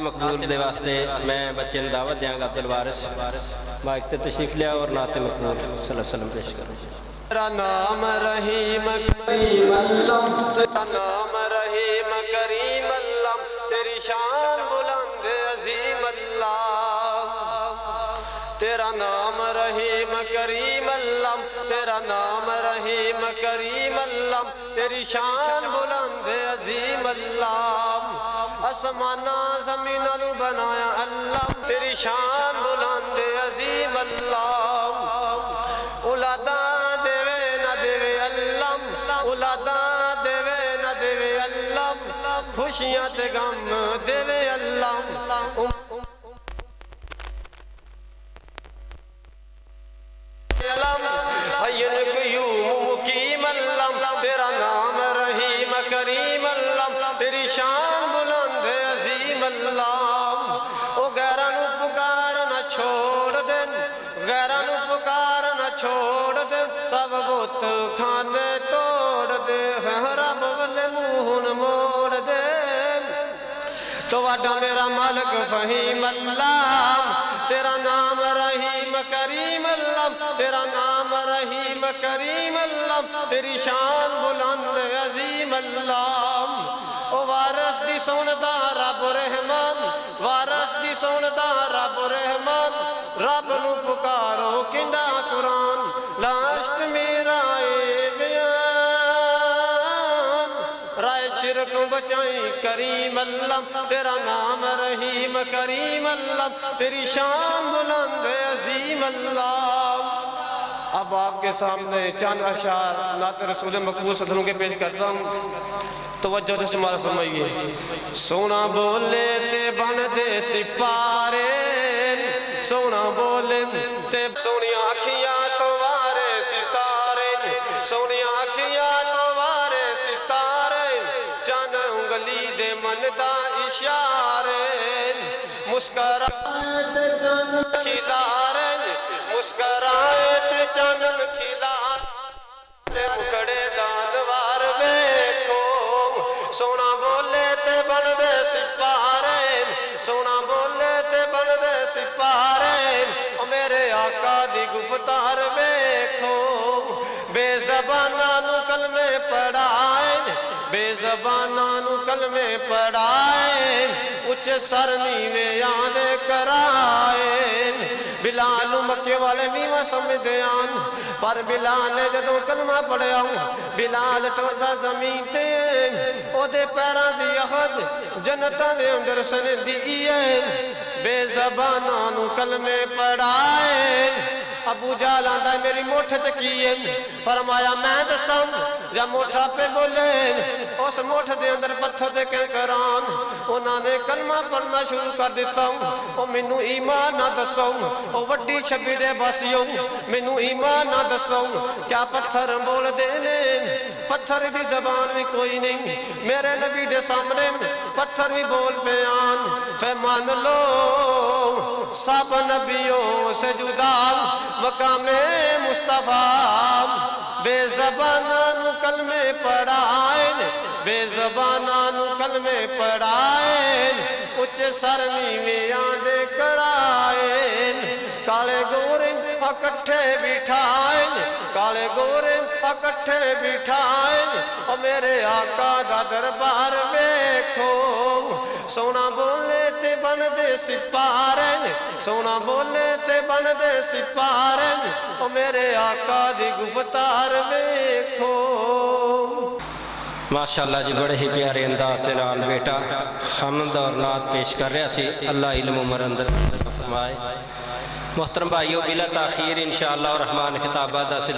مقبول دے واسطے میں بچے نے دعوت دیاں گا عبدالوارث مائک تے تشریف لیا اور نعت مقبول صلی اللہ علیہ وسلم پیش کروں. تیرا نام رحیم کریم اللہ، تیرا نام رحیم کریم اللہ، تیری شان بلند عظیم اللہ. تیرا نام رحیم کریم اللہ، تیرا نام رحیم کریم اللہ، تیری شان بلند عظیم اللہ. آسمانہ زمین نو بنایا اللہ، تیری شان بلند عظیم اللہ. اولاداں دیوے نہ دیوے اللہ، اولاداں دیوے نہ دیوے اللہ، خوشیاں تے غم دیوے اللہ. حیّن قیوم مقیم اللہ، تیرا نام رحیم کریم اللہ، تیری شان بلند عظیم اللہ. او غیراں نو پکار نہ چھوڑ دے، غیراں نو پکار نہ چھوڑ دے، سب بت کھانے توڑ دے، رب والے منہ موڑ دے. تو وڈا میرا مالک فہیم اللہ، تیرا نام رحیم کریم اللہ، تیرا نام رحیم کریم اللہ، تیری شان بلند عظیم اللہ. او وارث دی سندا رب رحمان، وارث دی سندا رب رحمان، رب نو پکارو کندا قرآن. لاشت میرا اے بیان، رائے شرک بچائی کریم اللہ، تیرا نام رحیم کریم اللہ، تیری شان بلند عظیم اللہ. اب آپ کے سامنے چند اشعار نعت رسول مقبول صلی اللہ علیہ وسلم کے پیش کرتا ہوں، توجہ سے سماعت فرمائیے. سونا بولے تے بن دے سپارے، سونا بولے تے سونی آنکھیاں تو وارے ستارے، سونی آنکھیاں تو وارے ستارے، چند انگلی دے من دا اشارے. مسکرائے تے چند کھلارے، مسکرائے تے چند کھلارے، مکھڑے دانوار ویکھو. سونا بولے تے بن دے سپارے، سونا بولے تے بن دے سپارے، او میرے آقا دی گفتار ویکھو. بے زباناں نو کلمے پڑھائے، بے زباناں نو کلمے پڑھائے، اچھے سر نیوے آندے کرائے. بلال مکے والے نیوہ سمجھیاں، پر بلال نے جدوں کلمہ پڑھیا، بلال ٹردا زمین تے، او دے پیران دی اخد جنتاں دے اندر سن دیئے. بے زباناں نو کلمے پڑھائے، ابو جہل آندا میری موٹھ تے کیے، فرمایا میں دساں یا موٹھا پہ بولے. اس موٹھ دے اندر پتھر دے کنکران، انہاں نے کلمہ پڑھنا شروع کر دیتا. او مینوں ایمان نہ دسو، او وڈی چھبی دے باسیو مینوں ایمان نہ دسو، کیا پتھر بول دے نے؟ پتھر دی زبان بھی کوئی نہیں، میرے نبی دے سامنے پتھر بھی بول بیان. پھر مان لو سب نبیوں سے جدا مقام مصطفیٰ. بے زباناں نو کلمے پڑھائے، بے زباناں نو کلمے پڑھائے، اچھے سر نیوے آندے کرائے. کالے گورے اکٹھے بٹھائے، کالے گورے اکٹھے بٹھائے، او میرے آقا دا دربار ویکھو. سونا بولے تے بن دے سپارے، سونا بولے تے بن دے سپارے، او میرے آقا دی گفتار ویکھو. ماشاءاللہ جی بڑے ہی پیارے انداز سے نال بیٹا حمد اور نعت پیش کر رہا سی. اللہ علم عمر اندر فرمائے. محترم بھائیو بلا تاخیر انشاءاللہ الرحمن خطابات حاصل